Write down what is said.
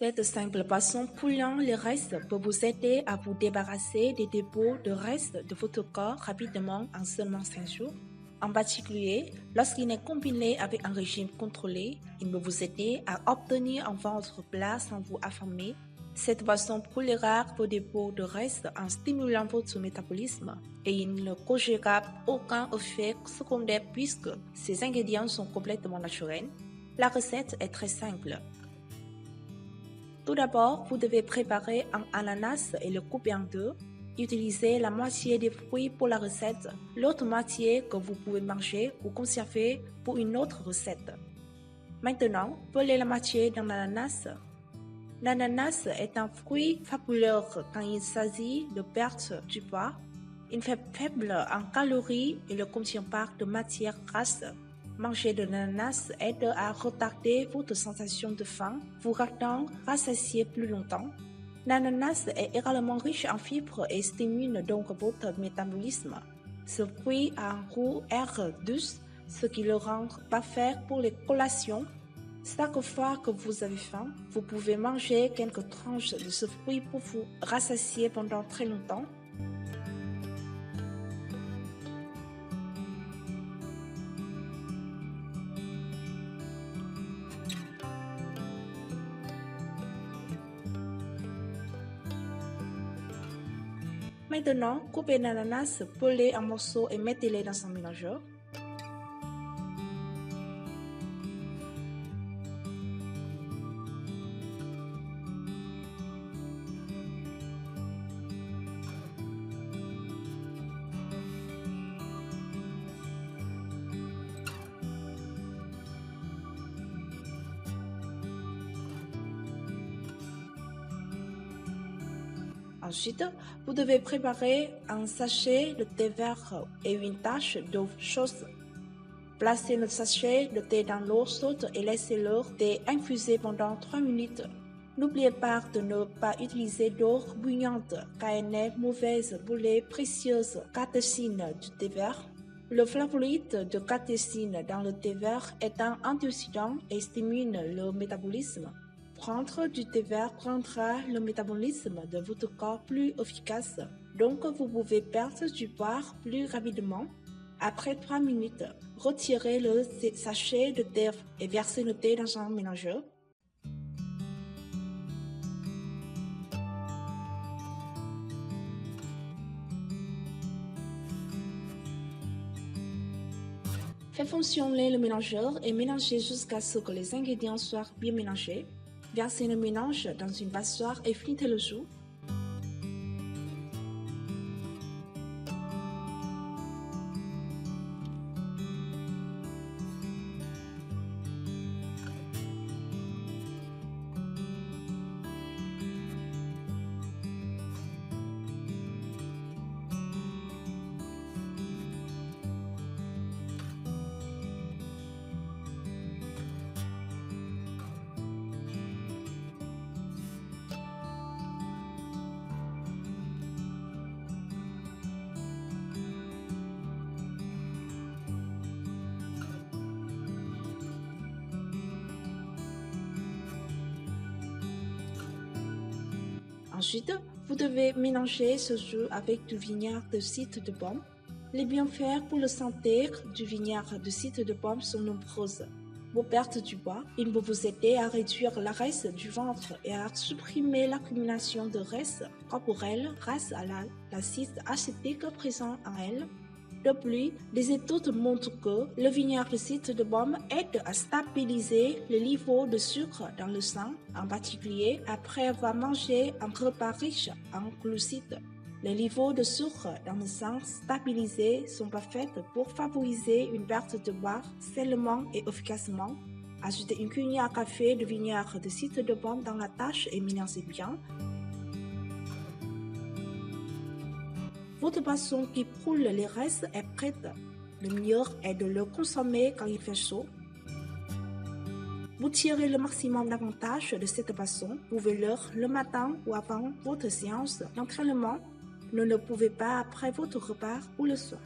Cette simple boisson poulant les restes peut vous aider à vous débarrasser des dépôts de restes de votre corps rapidement en seulement 5 jours. En particulier, lorsqu'il est combiné avec un régime contrôlé, il peut vous aider à obtenir un ventre plat sans vous affamer. Cette boisson brûlera vos dépôts de restes en stimulant votre métabolisme et il ne causera aucun effet secondaire puisque ces ingrédients sont complètement naturels. La recette est très simple. Tout d'abord, vous devez préparer un ananas et le couper en deux. Utilisez la moitié des fruits pour la recette, l'autre moitié que vous pouvez manger ou conserver pour une autre recette. Maintenant, pelez la moitié d'un ananas. L'ananas est un fruit fabuleux quand il s'agit de perte du poids. Il est faible en calories et ne contient pas de matière grasse. Manger de l'ananas aide à retarder votre sensation de faim, vous rendant rassasié plus longtemps. L'ananas est également riche en fibres et stimule donc votre métabolisme. Ce fruit a un goût aigre douce, ce qui le rend parfait pour les collations. Chaque fois que vous avez faim, vous pouvez manger quelques tranches de ce fruit pour vous rassasier pendant très longtemps. Maintenant, coupez l'ananas, pelez en morceaux et mettez-les dans un mélangeur. Ensuite, vous devez préparer un sachet de thé vert et une tasse d'eau chaude. Placez le sachet de thé dans l'eau chaude et laissez-le thé infuser pendant 3 minutes. N'oubliez pas de ne pas utiliser d'eau bouillante car elle est mauvaise pour les précieuses catéchines du thé vert. Le flavonoïde de catéchine dans le thé vert est un antioxydant et stimule le métabolisme. Prendre du thé vert rendra le métabolisme de votre corps plus efficace, donc vous pouvez perdre du poids plus rapidement. Après 3 minutes, retirez le sachet de thé et versez le thé dans un mélangeur. Faites fonctionner le mélangeur et mélangez jusqu'à ce que les ingrédients soient bien mélangés. Versez le mélange dans une passoire et fritez le tout. Ensuite, vous devez mélanger ce jus avec du vinaigre de cidre de pomme. Les bienfaits pour la santé du vinaigre de cidre de pomme sont nombreuses. Pour perdre du poids, il peut vous aider à réduire la graisse du ventre et à supprimer l'accumulation de graisse corporelle grâce à l'acide acétique présent en elle. De plus, les études montrent que le vinaigre de cidre de pomme aide à stabiliser le niveau de sucre dans le sang, en particulier après avoir mangé un repas riche en glucides. Les niveaux de sucre dans le sang stabilisés sont parfaits pour favoriser une perte de poids sainement et efficacement. Ajoutez une cuillère à café de vinaigre de cidre de pomme dans la tâche et mélangez bien. Votre boisson qui brûle les restes est prête. Le mieux est de le consommer quand il fait chaud. Vous tirez le maximum d'avantages de cette boisson. Buvez-le le matin ou avant votre séance d'entraînement. Ne le pouvez pas après votre repas ou le soir.